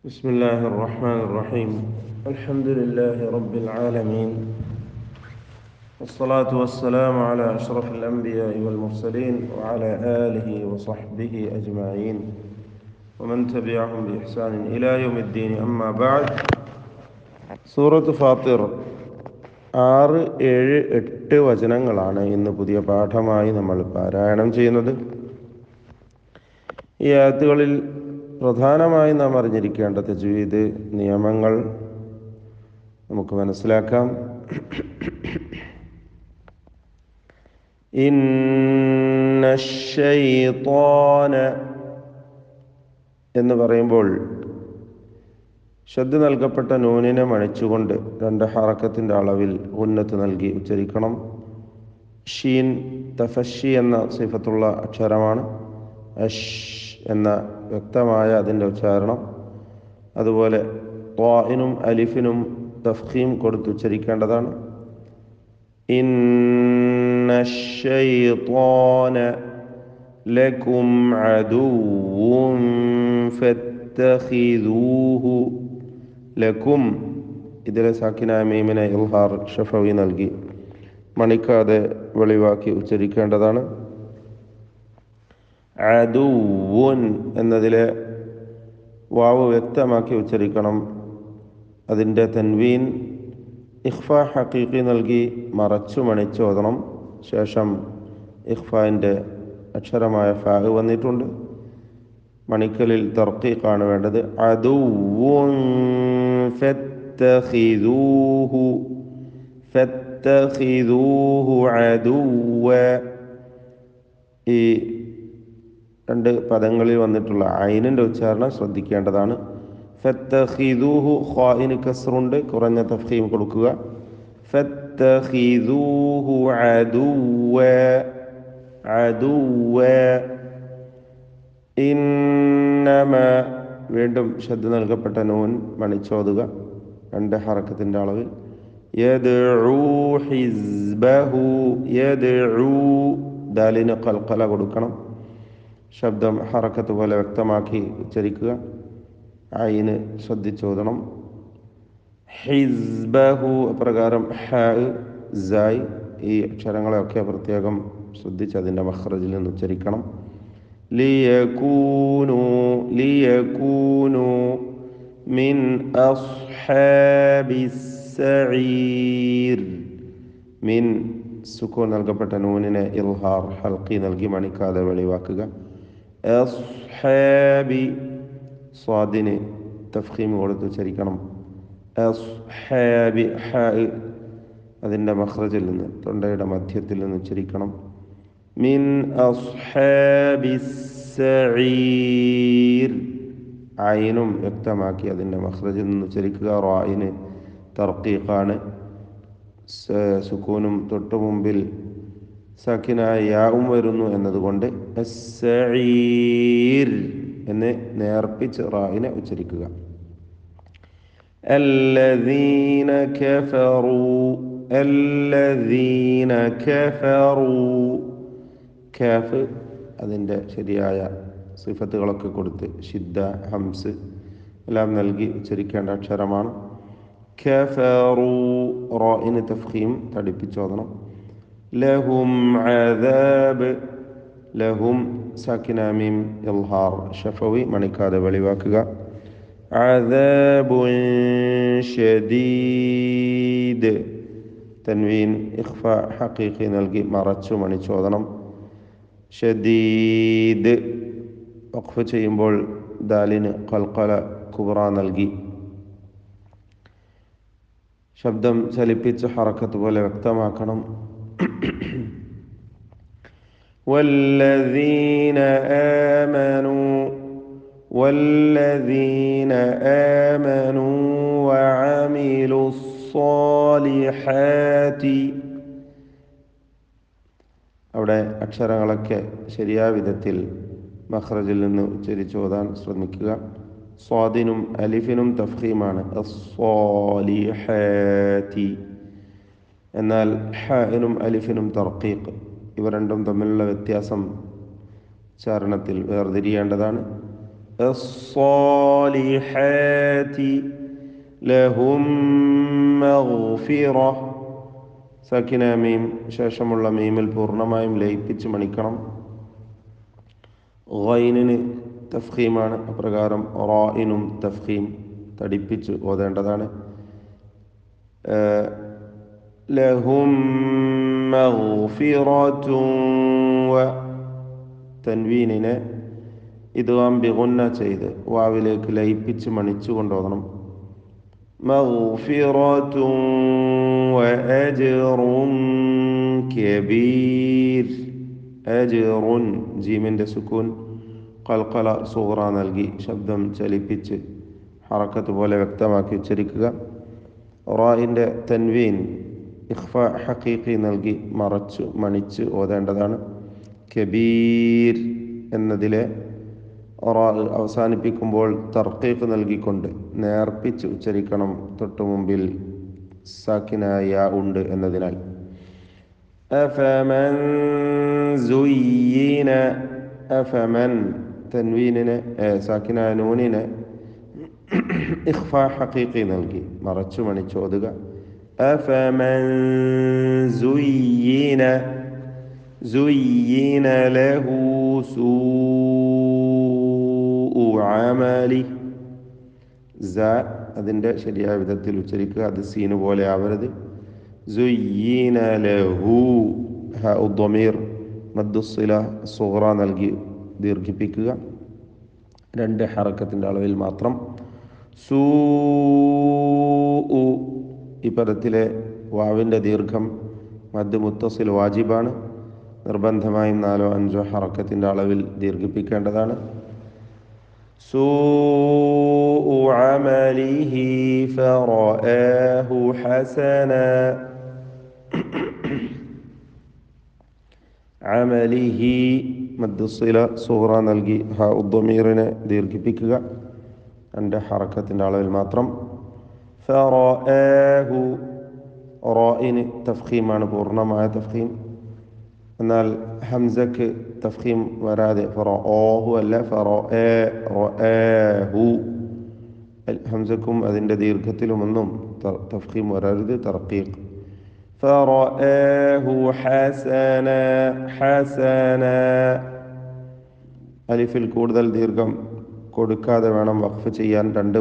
بسم الله الرحمن الرحيم الحمد لله رب العالمين والصلاة والسلام على أشرف الأنبياء والمرسلين وعلى آله وصحبه أجمعين ومن تبعهم بإحسان إلى يوم الدين أما بعد സൂറത്ത് ഫാത്തിർ 6, 7, 8 വചനങ്ങളാണ് ഇന്ന് പുതിയ പാഠമായി നമ്മൾ പാരായണം ചെയ്യുന്നത്. ഈ ആയത്തുകളിൽ പ്രധാനമായി നാം അറിഞ്ഞിരിക്കേണ്ട തജ്വീദ് നിയമങ്ങൾ നമുക്ക് മനസ്സിലാക്കാം. ഇന്നശ്ശൈത്വാന എന്ന് പറയുമ്പോൾ ശ്രദ്ധ നൽകപ്പെട്ട നൂനിനെ മണിച്ചുകൊണ്ട് 2 ഹറക്കത്തിൻ്റെ അളവിൽ ഉന്നത്ത് നൽകി ഉച്ചരിക്കണം. ഷീൻ തഫഷി എന്ന സിഫത്തുള്ള അക്ഷരമാണ്. അഷ് എന്ന വ്യക്തമായ അതിൻ്റെ ഉച്ചാരണം. അതുപോലെ ത്വാഇനും അലിഫിനും തഫ്ഖീം കൊടുത്ത് ഉച്ചരിക്കേണ്ടതാണ്. ഇന്നശ്ശൈത്വാന ലകും അദുവ്വുൻ ഫത്തഖിദൂഹു. ലക്കും ഇതിലെ സാക്കിനായ മീമിനെ ഇൽഹാർ ഷഫവി നൽകി മണിക്കാതെ വെളിവാക്കി ഉച്ചരിക്കേണ്ടതാണ്. അദുവ്വുൻ എന്നതിലെ വാവ് വ്യക്തമാക്കി ഉച്ചരിക്കണം. അതിൻ്റെ തൻവീൻ ഇഖ്ഫ ഹഖീഖി നൽകി മറച്ചു മണിച്ചോദണം. ശേഷം ഇഖ്ഫാൻ്റെ അക്ഷരമായ ഫാ വന്നിട്ടുണ്ട്. മണിക്കലിൽ തർക്കീഖാണ് വേണ്ടത്. അദുവ്വുൻ ഫത്തഖിദൂഹു ഫത്തഖിദൂഹു അദുവ്വ. ഈ 2 പദങ്ങളിൽ വന്നിട്ടുള്ള ഐനിൻ്റെ ഉച്ചാരണം ശ്രദ്ധിക്കേണ്ടതാണ്. ഫത്തഖിദൂഹു ഖാഇന് കസ്റുണ്ട്, കുറഞ്ഞ തഫ്ഖീം കൊടുക്കുക. ഫത്തഖിദൂഹു അദുവ്വ അദുവ്വ. ഇന്നമ വീണ്ടും ശ്രദ്ധ നൽകപ്പെട്ട നൂൻ മണിച്ചോതുക 2 ഹറക്കത്തിൻ്റെ അളവിൽ. യദ്ഉ ഹിസ്ബഹു യദ്ഉ ദാലിന് ഖൽഖല കൊടുക്കണം. ശബ്ദം ഹറക്കത്ത് പോലെ വ്യക്തമാക്കി ഉച്ചരിക്കുക. ഐന് ശ്രദ്ധിച്ചോദണം. ഹിസ്ബഹു അപ്രകാരം ഹ സായ് ഈ അക്ഷരങ്ങളെയൊക്കെ പ്രത്യേകം ശ്രദ്ധിച്ച് അതിൻ്റെ മഖ്റജിൽ നിന്ന് ഉച്ചരിക്കണം. ലിയകൂനു ലിയകൂനു മിൻ അസ്ഹാബിസ് സഈർ. മിൻ സുക്കൂൻ നൽകപ്പെട്ട നൂനിനെ ഇൽഹാർ ഹൽഖി നൽകി മണിക്കാതെ വെളിവാക്കുക. അസ്ഹാബി സ്വാദിന് തഫ്ഖീം കൊടുത്ത് ഉച്ചരിക്കണം. അസ്ഹാബി ഹ അതിൻ്റെ മഖ്റജിൽ നിന്ന് തൊണ്ടയുടെ മധ്യത്തിൽ നിന്ന് ഉച്ചരിക്കണം. മിൻ അസ്ഹാബിസ് സഈർ. ഐനും വ്യക്തമാക്കി അതിൻ്റെ മഖ്റജിൽ നിന്ന് ഉച്ചരിക്കുക. റായിന് തർക്കീഖാണ്. സുക്കൂനും തൊട്ടു മുമ്പിൽ സാക്കിനായ യാവും വരുന്നു എന്നതുകൊണ്ട് അസ്സഈർ എന്ന് നേർപ്പിച്ച് റായിനെ ഉച്ചരിക്കുക. അല്ലദീന കഫറൂ അല്ലദീന കഫറൂ. കാഫ് അതിൻ്റെ ശരിയായ സിഫത്തുകളൊക്കെ കൊടുത്ത് ഷിദ്ദ ഹംസ് എല്ലാം നൽകി ഉച്ചരിക്കേണ്ട അക്ഷരമാണ്. കഫറൂ റായിന് തഫ്ഖീം തടിപ്പിച്ചോദണം. ലഹും അദാബ് ലഹും സാക്കിന മീം ഇൽഹാർ ഷഫവി മണിക്കാതെ വെളിവാക്കുക. അദാബുൻ ഷദീദ് തൻവീൻ ഇഖ്ഫ ഹഖീഖി നൽകി മറച്ചു മണിച്ചോദനം. ഷദീദ് വഖഫ് ചെയ്യുമ്പോൾ ദാലിന് ഖൽഖല കുബ്ര നൽകി ശബ്ദം ചലിപ്പിച്ച് ഹറക്കത്ത് പോലെ വ്യക്തമാക്കണം. വല്ലദീന ആമനൂ വഅമിലുസ്സാലിഹാത്തി. അവിടെ അക്ഷരങ്ങളൊക്കെ ശരിയായ വിധത്തിൽ മഖ്റജിൽ നിന്ന് ഉച്ചരിച്ചോതാൻ ശ്രമിക്കുക. സ്വാദിനും അലിഫിനും തഫ്ഖീമാണ് അസ്സാലിഹാത്തി. എന്നാൽ ഹഇനും അലിഫിനും തർക്കീഖ്. ഇവ രണ്ടും തമ്മിലുള്ള വ്യത്യാസം ഉച്ചാരണത്തിൽ വേർതിരിയേണ്ടതാണ്. അസ്സാലിഹാതി ലഹും മഗ്ഫിറ. സാക്കിന മീം ശേഷമുള്ള മീമിൽ പൂർണ്ണമായും ലയിപ്പിച്ച് മണിക്കണം. ഗൈനിന് തഫ്ഖീമാണ്, അപ്രകാരം റായിനും തഫ്ഖീം തടിപ്പിച്ച് ഓതേണ്ടതാണ്. ലഹും മഗ്ഫിറത്തുൻ വ തൻവീനിനെ ഇദ്ഗാം ബിഗുന്ന ചെയ്ത് വാവിലേക്ക് ലയിപ്പിച്ച് മണിച്ചു കൊണ്ടോതണം. മഗ്ഫിറത്തുൻ വ അജ്റുൻ കബീർ. അജ്റുൻ ജീമിൻ്റെ സുക്കൂൻ ഖൽഖല സുഗ്റ നൽകി ശബ്ദം ചലിപ്പിച്ച് ഹറക്കത്ത് പോലെ വ്യക്തമാക്കി ഉച്ചരിക്കുക. റായിൻ്റെ തൻവീൻ ഇഖ്ഫാ ഹഖീഖി നൽകി മറച്ചു മണിച്ച് ഓതേണ്ടതാണ്. കബീർ എന്നതിലെ റാ അവസാനിപ്പിക്കുമ്പോൾ തർക്കീഖ് നൽകിക്കൊണ്ട് നേർപ്പിച്ച് ഉച്ചരിക്കണം. തൊട്ടു മുമ്പിൽ സാക്കിനായ ഉണ്ട് എന്നതിനാൽ. അഫമൻ സുയ്യിന, അഫമൻ തൻവീനിനെ സാക്കിനായ നൂനിനെ ഇഖ്ഫാ ഹഖീഖി നൽകി മറച്ചു മണിച്ചോതുക. അഫമൻ സുയ്യിന, സുയ്യിന ലഹു സൂഉ അമലി. സ അതിൻ്റെ ശരിയായ വിധത്തിൽ ഉച്ചരിക്കുക, അത് സീന് പോലെ ആവരുത്. സുയ്യിന ലഹു ഹ ഉദ്ദമീർ മദ്ദുസ്സില സുഗ്റ നൽകി ദീർഘിപ്പിക്കുക. 2 ഹറക്കത്തിൻ്റെ അളവിൽ മാത്രം. സൂഉ ഈ പദത്തിലെ വാവിൻ്റെ ദീർഘം മദ് മുത്തസിൽ വാജിബാണ്. നിർബന്ധമായും 4 or 5 ഹറക്കത്തിൻ്റെ അളവിൽ ദീർഘിപ്പിക്കേണ്ടതാണ്. സൂഉ അമലിഹി ഫറആഹു ഹസന. അമലിഹി മദ്ദുസ്സില സുഗ്റ നൽകി ഹ ഉദ്ദമീറിനെ ദീർഘിപ്പിക്കുക. 2 ഹറക്കത്തിൻ്റെ അളവിൽ മാത്രം. ഫറആഹു റായിന് തഫ്ഖീമാണ്, പൂർണ്ണമായ തഫ്ഖീം. എന്നാൽ ഹംസക്ക് തഫ്ഖീം വരാതെ ഫറആഹു അല്ല, ഫറആഹു. ഹംസക്കും അതിൻ്റെ ദീർഘത്തിലുമൊന്നും തഫ്ഖീം വരരുത്, തർക്കീഖ്. ഫറആഹു ഹസന, ഹസന അലിഫിൽ കൂടുതൽ ദീർഘം കൊടുക്കാതെ വേണം വഖഫ് ചെയ്യാൻ. 2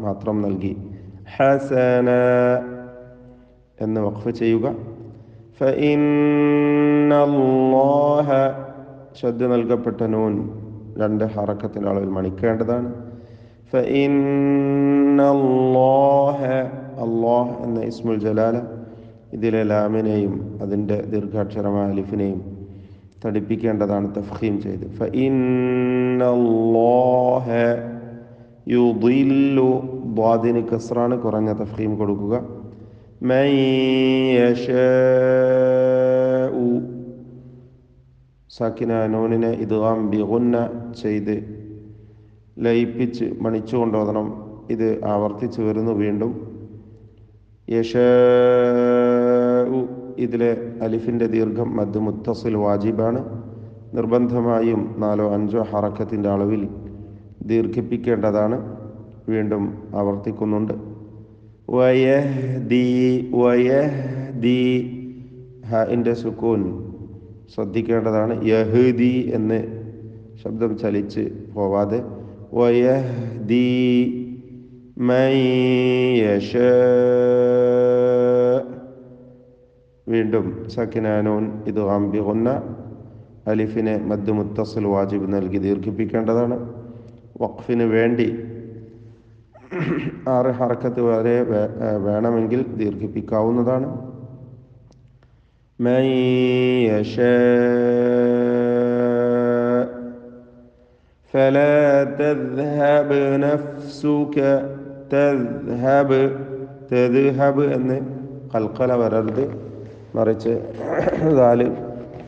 മാത്രം നൽകി ഹസന എന്ന് വഖഫ് ചെയ്യുക. ഫഇന്നല്ലാഹ ശദ്ദ നൽകപ്പെട്ട നൂൻ 2 ഹറക്കത്തിൻ്റെ അളവിൽ മണിക്കേണ്ടതാണ്. ഫഇന്നല്ലാഹ അല്ലാഹ് എന്ന ഇസ്മുൽ ജലാല ഇതിലെ ലാമിനെയും അതിൻ്റെ ദീർഘാക്ഷരമായ അലിഫിനെയും തടിപ്പിക്കേണ്ടതാണ് തഫ്ഖീം ചെയ്ത്. ഫഇന്നല്ലാഹ യുദില്ലു ദ്വാദിന് കസ്റാണ്, കുറഞ്ഞ തഫ്ഖീം കൊടുക്കുക. മൻ യശാഉ സാക്കിന നൂനിനെ ഇദ്ഗാം ബിഗുന്ന ചെയ്ത് ലയിപ്പിച്ച് മണിച്ചുകൊണ്ടോതണം. ഇത് ആവർത്തിച്ച് വരുന്നു വീണ്ടും. യശാഉ ഇതിലെ അലിഫിൻ്റെ ദീർഘം മദ് മുത്തസിൽ വാജിബാണ്. നിർബന്ധമായും 4 or 5 ഹറക്കത്തിൻ്റെ അളവിൽ ദീർഘിപ്പിക്കേണ്ടതാണ്. വീണ്ടും ആവർത്തിക്കുന്നുണ്ട്. വയഹ്ദി, വയഹ്ദി ഹഇൻ്റെ സുക്കൂൻ ശ്രദ്ധിക്കേണ്ടതാണ്. യഹ്ദി എന്ന് ശബ്ദം ചലിച്ച് പോവാതെ വയഹ്ദി മൻ യശാ. വീണ്ടും സക്കിനാനൂൻ ഇദ്ഗാം ബിഗുന്ന അലിഫിനെ മദ് മുത്തസിൽ വാജിബ് നൽകി ദീർഘിപ്പിക്കേണ്ടതാണ്. വഖഫിന് വേണ്ടി 6 ഹറക്കത്ത് വരെ വേണമെങ്കിൽ ദീർഘിപ്പിക്കാവുന്നതാണ്. മൻ യശാ ഫലാ തദ്ഹബ് നഫ്സുക, തദ്ഹബ് തദ്ഹബ് എന്ന് ഖൽഖല വരരുത്, മറിച്ച് ദാല്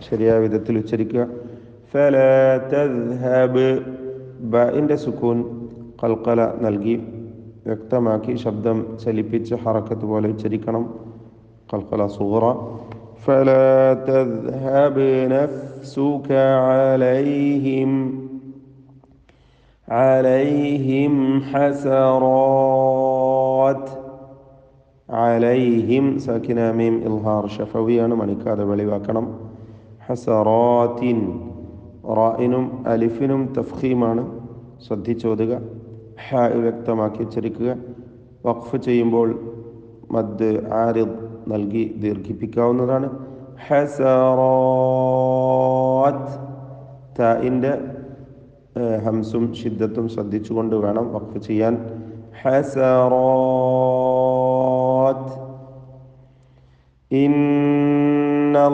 ശരിയായ വിധത്തിൽ ഉച്ചരിക്കുക. ഫലാ തദ്ഹബ് ബഇൻ്റെ സുക്കൂൻ ഖൽഖല നൽകി വ്യക്തമാക്കി ശബ്ദം ചലിപ്പിച്ച് ഹറക്കത്ത് പോലെ ഉച്ചരിക്കണം. ഖൽഖല സുഗ്റ. ഫലാ തദ്ഹബ് നഫ്സുക അലൈഹിം عليهم حسرات. عليهم ساكنة ميم إظهار شفوي أنا മണിക്കാതെ വെളിവാക്കണം. ഹസറാത്തിൻ റായിനും അലിഫിനും തഫ്ഖീമാണ്, ശ്രദ്ധിച്ചോതുക. ഹ വ്യക്തമാക്കി ഉച്ചരിക്കുക. വഖഫ് ചെയ്യുമ്പോൾ മദ് ആരിദ് നൽകി ദീർഘിപ്പിക്കാവുന്നതാണ്. ഹസറാത്ത് താഇൻ്റെ ഹംസും ഷിദ്ദത്തും ശ്രദ്ധിച്ചുകൊണ്ട് വേണം വഖഫ് ചെയ്യാൻ. ഹസറാത്ത് ഇന്നല്ലാഹ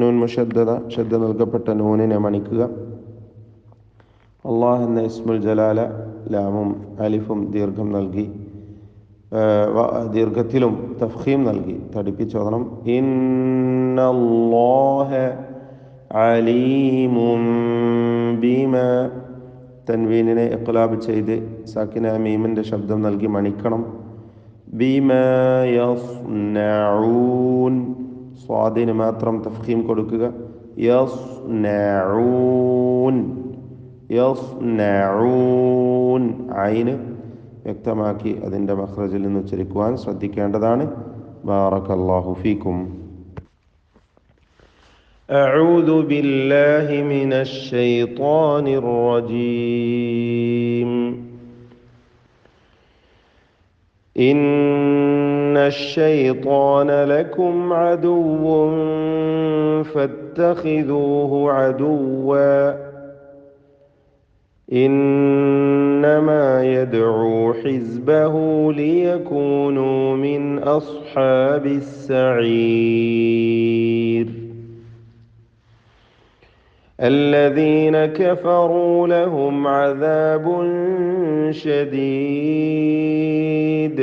നൂൻ മുഷദ്ദദ ഷദ്ദ നൽകപ്പെട്ട നൂനിനെ മണിക്കുക. അള്ളാഹ് എന്ന ഇസ്മുൽ ജലാല ലാമും അലിഫും ദീർഘം നൽകി ദീർഘത്തിലും തഫ്ഖീം നൽകി തടിപ്പിച്ചോദണം. ഇന്നല്ലാഹ അലീമും ബിമാ തൻവീനിനെ ഇഖ്ലാബ് ചെയ്ത് സാക്കിന മീമിൻ്റെ ശബ്ദം നൽകി മണിക്കണം. ബിമാ യസ്നഊൻ സ്വാദിന് മാത്രം തഫ്ഖീം കൊടുക്കുക. യസ്നഊൻ യസ്നഊൻ ഐന് വ്യക്തമാക്കി അതിൻ്റെ മഖ്റജിൽ നിന്ന് ഉച്ചരിക്കുവാൻ ശ്രദ്ധിക്കേണ്ടതാണ്. ബാറകല്ലാഹു ഫീക്കും. أعوذ بالله من الشيطان الرجيم. إن الشيطان لكم عدو فاتخذوه عدوا إنما يدعو حزبه ليكونوا من أصحاب السعير. الذين كفروا لهم عذاب شديد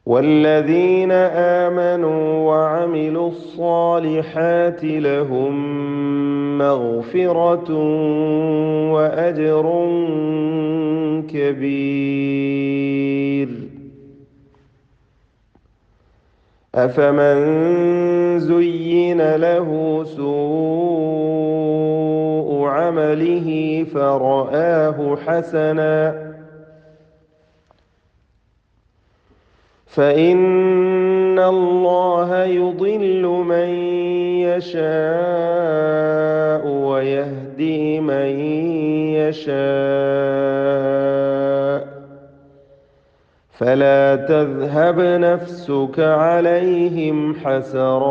والذين آمنوا وعملوا الصالحات لهم مغفرة وأجر كبير. أفمن زين له سوء عمله فرآه حسنا فإن الله يضل من يشاء ويهدي من يشاء فلا تذهب نفسك عليهم حسرات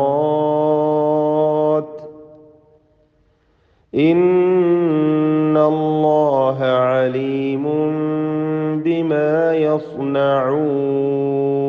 إن الله عليم بما يصنعون.